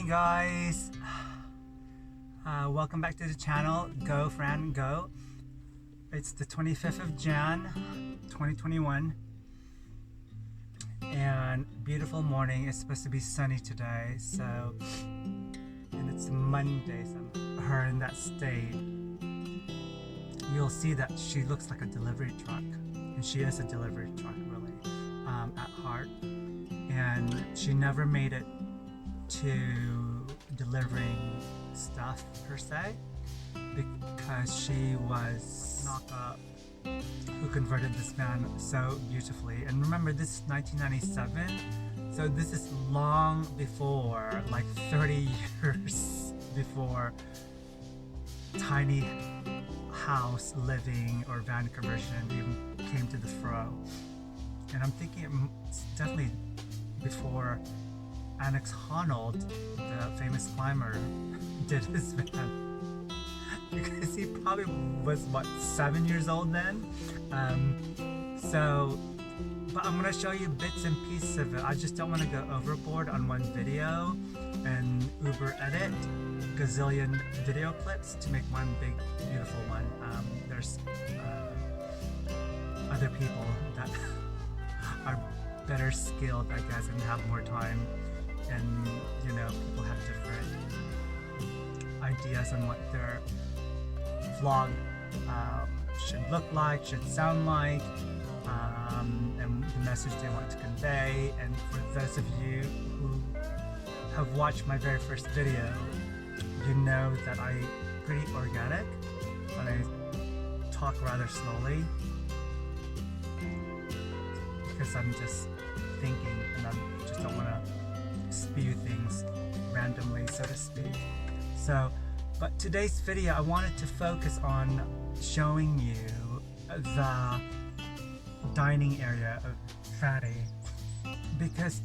guys, welcome back to the channel. Go Fran Go. It's the 25th of Jan 2021 and beautiful morning. It's supposed to be sunny today, so, and it's Monday, so her in that state. You'll see that she looks like a delivery truck, and she is a delivery truck really, at heart. And she never made it to delivering stuff per se, because she was Hatanaka, who converted this van so beautifully. And remember, this is 1997, so this is long before, like 30 years before tiny house living or van conversion even came to the fro. And I'm thinking it's definitely before Alex Honnold, the famous climber, did his van, because he probably was what, 7 years old then. But I'm gonna show you bits and pieces of it. I just don't want to go overboard on one video and Uber edit gazillion video clips to make one big beautiful one. There's other people that are better skilled, I guess, and have more time, and you know, people have different ideas on what their vlog should look like, should sound like, and the message they want to convey. And for those of you who have watched my very first video, you know that I'm pretty organic, but I talk rather slowly because I'm just thinking, and I just don't want to spew things randomly, so to speak. So, but today's video, I wanted to focus on showing you the dining area of Frannie, because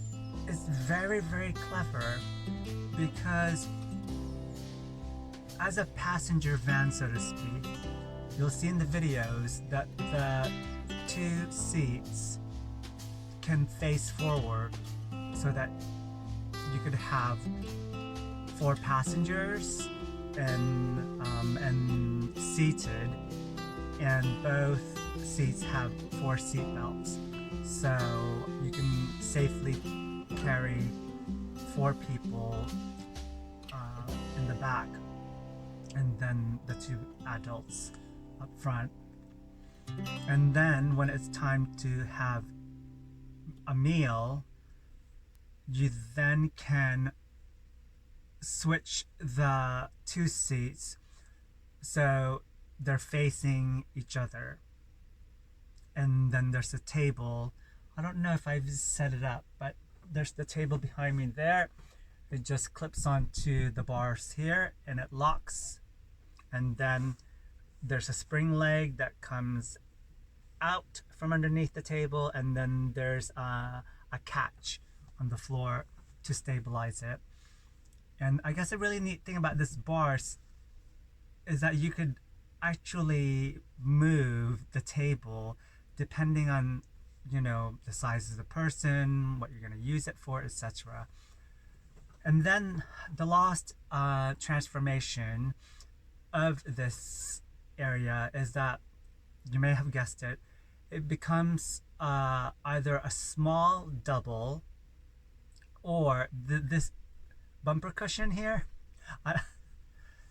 it's very, very clever. Because as a passenger van, so to speak, you'll see in the videos that the two seats can face forward so that you could have 4 passengers and seated, and both seats have 4 seat belts, so you can safely carry 4 people in the back, and then the 2 adults up front. And then when it's time to have a meal, you then can switch the 2 seats so they're facing each other. And then there's a table. I don't know if I've set it up, but there's the table behind me there. It just clips onto the bars here and it locks. And then there's a spring leg that comes out from underneath the table, and then there's a catch on the floor to stabilize it. And I guess a really neat thing about this bars is that you could actually move the table depending on, you know, the size of the person, what you're going to use it for, etc. And then the last transformation of this area is that, you may have guessed it, it becomes either a small double, or this bumper cushion here.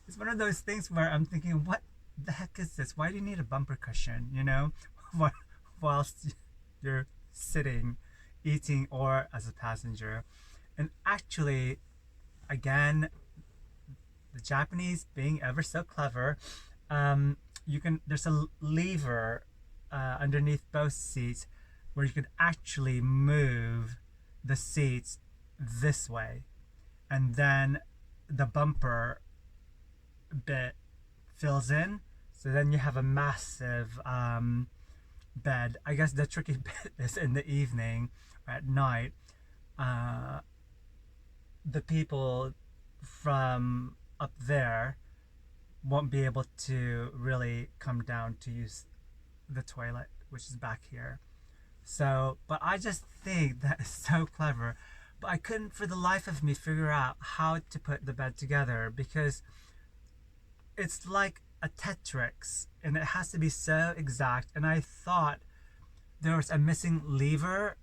It's one of those things where I'm thinking, what the heck is this? Why do you need a bumper cushion, you know, whilst you're sitting, eating, or as a passenger? And actually, again, the Japanese being ever so clever, there's a lever underneath both seats where you can actually move the seats this way, and then the bumper bit fills in, so then you have a massive bed. I guess the tricky bit is in the evening or at night, the people from up there won't be able to really come down to use the toilet, which is back here. So, but I just think that is so clever. but I couldn't for the life of me figure out how to put the bed together because it's like a Tetris and it has to be so exact. And I thought there was a missing lever,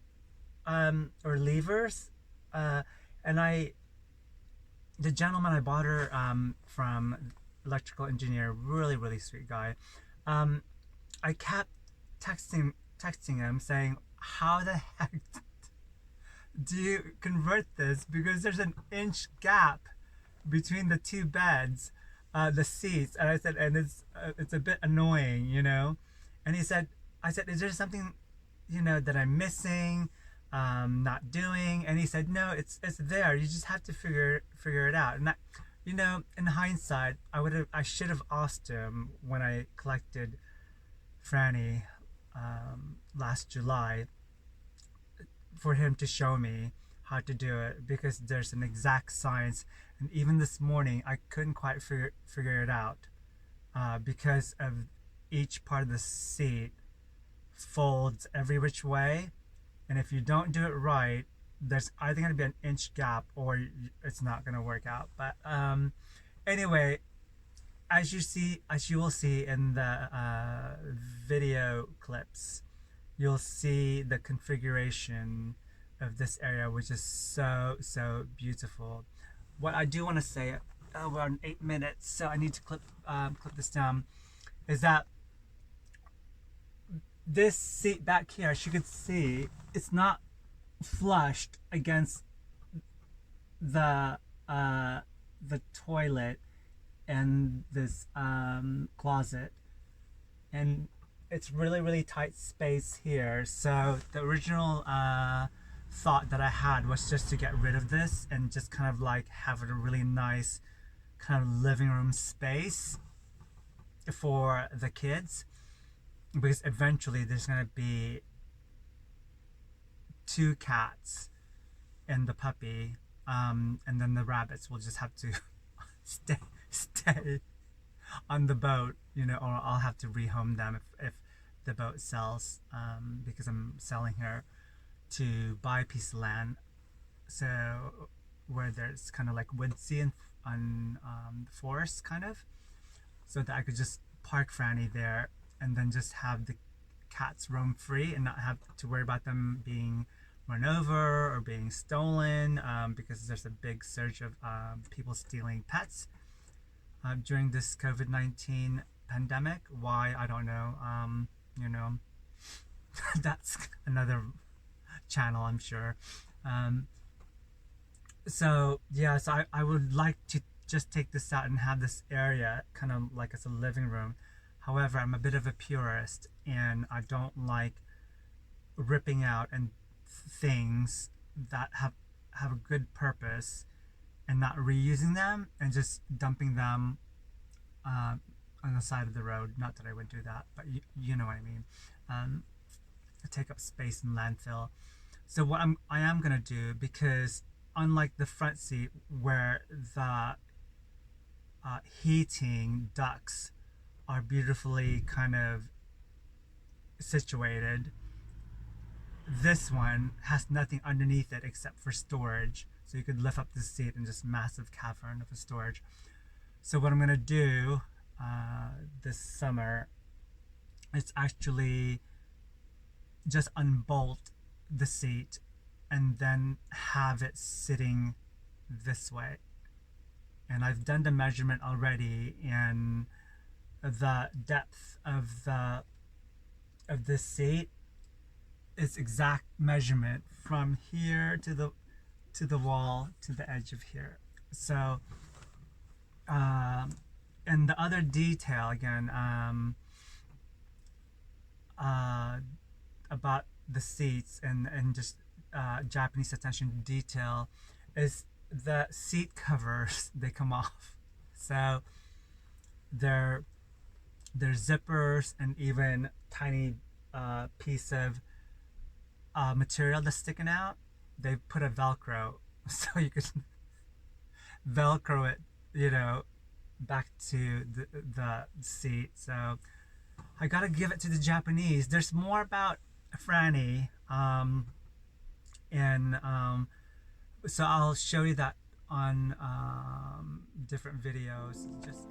or levers, uh, and the gentleman I bought her from, electrical engineer, really really sweet guy. Um, I kept texting him saying, "How the heck do you convert this? Because there's an inch gap between the two beds, the seats." And I said, and it's a bit annoying, you know. And he said, I said, "Is there something, you know, that I'm missing, not doing?" And he said, "No, it's there. You just have to figure it out." And that, you know, in hindsight, I should have asked him when I collected Frannie, last July, for him to show me how to do it, because there's an exact science. And even this morning I couldn't quite figure it out, because of each part of the seat folds every which way, and if you don't do it right, there's either going to be an inch gap or it's not going to work out. But anyway, as you will see in the video clips, you'll see the configuration of this area, which is so beautiful. What I do want to say, we're on 8 minutes, so I need to clip this down, is that this seat back here, as you can see, it's not flushed against the toilet and this closet, and it's really tight space here. So the original thought that I had was just to get rid of this and just kind of like have a really nice kind of living room space for the kids, because eventually there's going to be 2 cats and the puppy, and then the rabbits will just have to stay on the boat, you know, or I'll have to rehome them if the boat sells, because I'm selling her to buy a piece of land, so where there's kind of like woodsy and on the forest kind of, so that I could just park Frannie there and then just have the cats roam free and not have to worry about them being run over or being stolen, because there's a big surge of people stealing pets during this COVID-19 pandemic. Why, I don't know. You know, that's another channel, I'm sure. So yeah, so I would like to just take this out and have this area kind of like as a living room. However, I'm a bit of a purist and I don't like ripping out and things that have a good purpose and not reusing them and just dumping them on the side of the road. Not that I would do that, but you know what I mean. Take up space in landfill. So what I am gonna do, because unlike the front seat where the heating ducts are beautifully kind of situated, this one has nothing underneath it except for storage. So you could lift up the seat and just massive cavern of a storage. So what I'm gonna do this summer is actually just unbolt the seat and then have it sitting this way. And I've done the measurement already, and the depth of this seat is exact measurement from here to the wall to the edge of here. So and the other detail again, about the seats and just Japanese attention to detail is the seat covers. They come off, so they're zippers and even tiny piece of material that's sticking out. They put a Velcro so you could Velcro it, you know, back to the seat. So I gotta give it to the Japanese. There's more about Frannie, and So I'll show you that on different videos. Just